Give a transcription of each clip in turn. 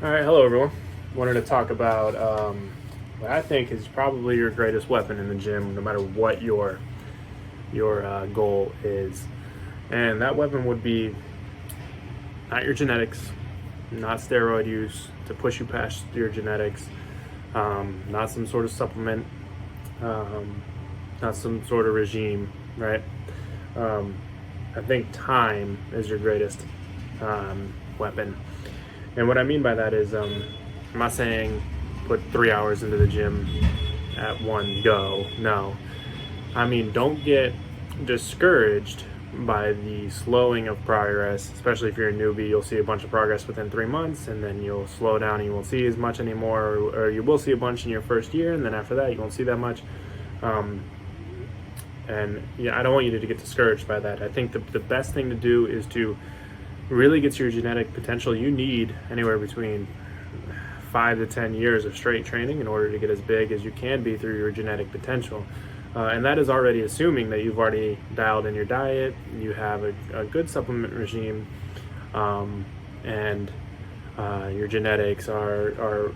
All right, hello everyone. Wanted to talk about what I think is probably your greatest weapon in the gym, no matter what your goal is, and that weapon would be not your genetics, not steroid use to push you past your genetics, not some sort of supplement, um, not some sort of regime, right? Um, I think time is your greatest weapon. And what I mean by that is, I'm not saying put 3 hours into the gym at one go. No. I mean, don't get discouraged by the slowing of progress, especially if you're a newbie. You'll see a bunch of progress within 3 months, and then you'll slow down and you won't see as much anymore, or you will see a bunch in your first year, and then after that, you won't see that much. Um, and yeah, I don't want you to get discouraged by that. I think the best thing to do is to really get to your genetic potential. You need anywhere between 5 to 10 years of straight training in order to get as big as you can be through your genetic potential. And that is already assuming that you've already dialed in your diet, you have a good supplement regime, and your genetics are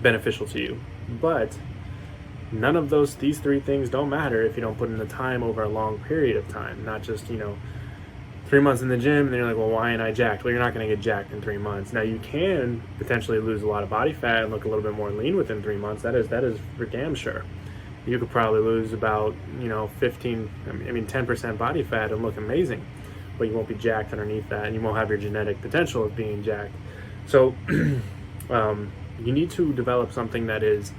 beneficial to you. But none of these three things don't matter if you don't put in the time over a long period of time, not just 3 months in the gym, and then you're like, well, why ain't I jacked? Well, you're not going to get jacked in 3 months. Now, you can potentially lose a lot of body fat and look a little bit more lean within 3 months. That is for damn sure. You could probably lose about 10% body fat and look amazing, but you won't be jacked underneath that, and you won't have your genetic potential of being jacked. So you need to develop something that is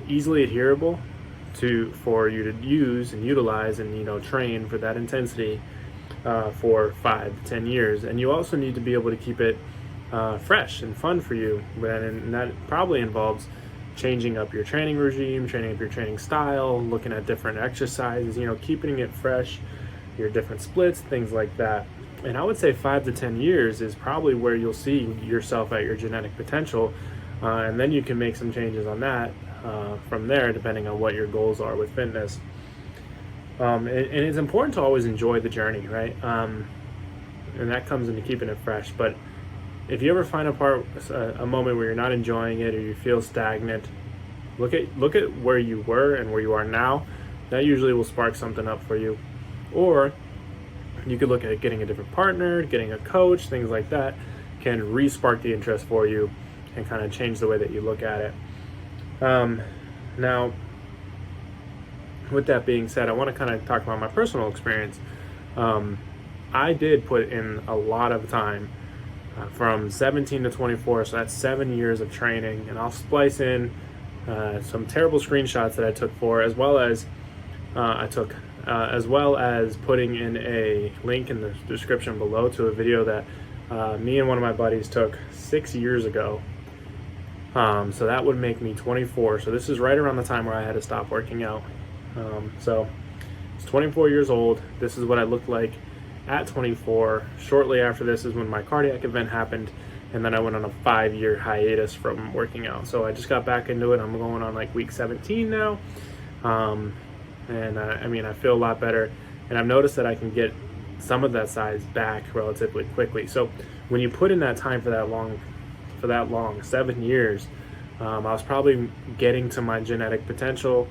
easily adherable for you to use and utilize and train for that intensity for 5 to 10 years. And you also need to be able to keep it fresh and fun for you, and that probably involves changing up your training regime, changing up your training style, looking at different exercises, keeping it fresh, your different splits, things like that. And I would say 5 to 10 years is probably where you'll see yourself at your genetic potential, and then you can make some changes on that from there, depending on what your goals are with fitness. And it's important to always enjoy the journey, right? And that comes into keeping it fresh. But if you ever find a moment where you're not enjoying it or you feel stagnant, look at where you were and where you are now. That usually will spark something up for you. Or you could look at getting a different partner, getting a coach, things like that can re-spark the interest for you and kind of change the way that you look at it. Now, with that being said, I want to kind of talk about my personal experience. I did put in a lot of time from 17 to 24, so that's 7 years of training, and I'll splice in some terrible screenshots that I took as well as putting in a link in the description below to a video that me and one of my buddies took 6 years ago. So that would make me 24. So this is right around the time where I had to stop working out. So it's 24 years old. This is what I looked like at 24. Shortly after this is when my cardiac event happened, and then I went on a 5-year hiatus from working out. So I just got back into it. I'm going on like week 17 now. I feel a lot better, and I've noticed that I can get some of that size back relatively quickly. So when you put in that time for that long 7 years, I was probably getting to my genetic potential,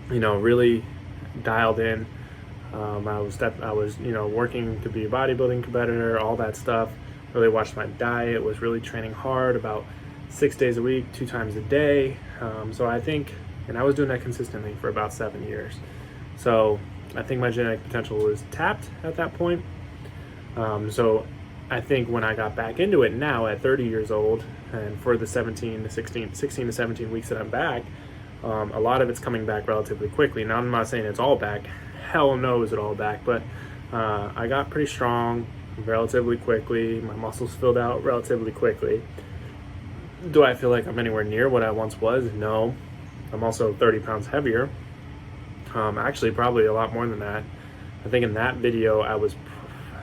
really dialed in. I was working to be a bodybuilding competitor, all that stuff. Really watched my diet, was really training hard, about 6 days a week, 2 times a day. So I think, and I was doing that consistently for about 7 years. So I think my genetic potential was tapped at that point. So I think when I got back into it now at 30 years old, and for the 16 to 17 weeks that I'm back, a lot of it's coming back relatively quickly. Now, I'm not saying it's all back. Hell no, is it all back? But I got pretty strong relatively quickly. My muscles filled out relatively quickly. Do I feel like I'm anywhere near what I once was? No. I'm also 30 pounds heavier. Actually, probably a lot more than that. I think in that video, I was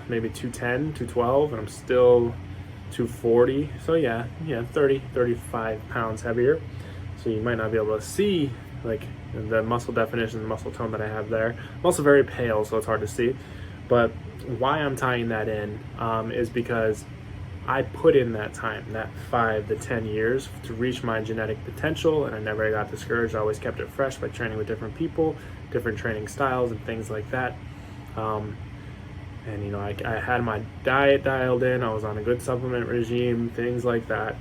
maybe 210, 212, and I'm still 240. So yeah, 30, 35 pounds heavier. So you might not be able to see like the muscle definition, the muscle tone that I have there. I'm also very pale, so it's hard to see. But why I'm tying that in is because I put in that time, that 5 to 10 years to reach my genetic potential, and I never got discouraged. I always kept it fresh by training with different people, different training styles and things like that. And I had my diet dialed in. I was on a good supplement regime, things like that.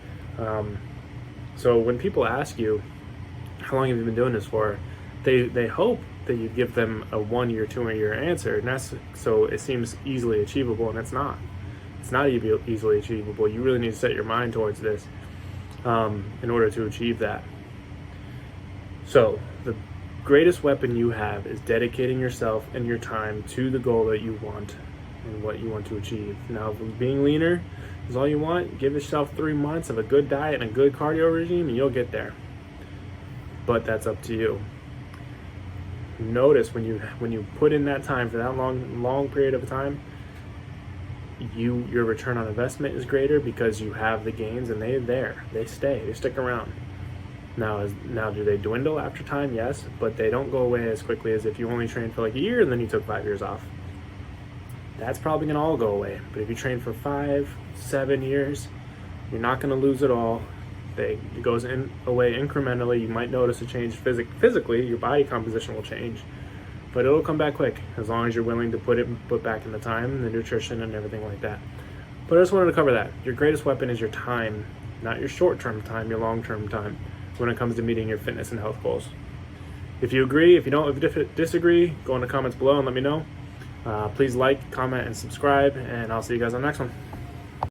So when people ask you, how long have you been doing this for? They hope that you give them a 1 year, 2 year answer, and that's so it seems easily achievable, and it's not. It's not easily achievable. You really need to set your mind towards this in order to achieve that. So the greatest weapon you have is dedicating yourself and your time to the goal that you want and what you want to achieve. Now, if being leaner is all you want, give yourself 3 months of a good diet and a good cardio regime, and you'll get there. But that's up to you. Notice when you put in that time for that long period of time, your return on investment is greater because you have the gains, and they stick around. Now do they dwindle after time? Yes, but they don't go away as quickly as if you only trained for like a year and then you took 5 years off. That's probably gonna all go away. But if you train for 5, 7 years, you're not gonna lose it all. It goes away incrementally. You might notice a change physically. Your body composition will change, but it'll come back quick as long as you're willing to put back in the time, the nutrition, and everything like that. But I just wanted to cover that. Your greatest weapon is your time, not your short-term time, your long-term time when it comes to meeting your fitness and health goals. If you agree, if you disagree, go in the comments below and let me know. Please like, comment, and subscribe, and I'll see you guys on the next one.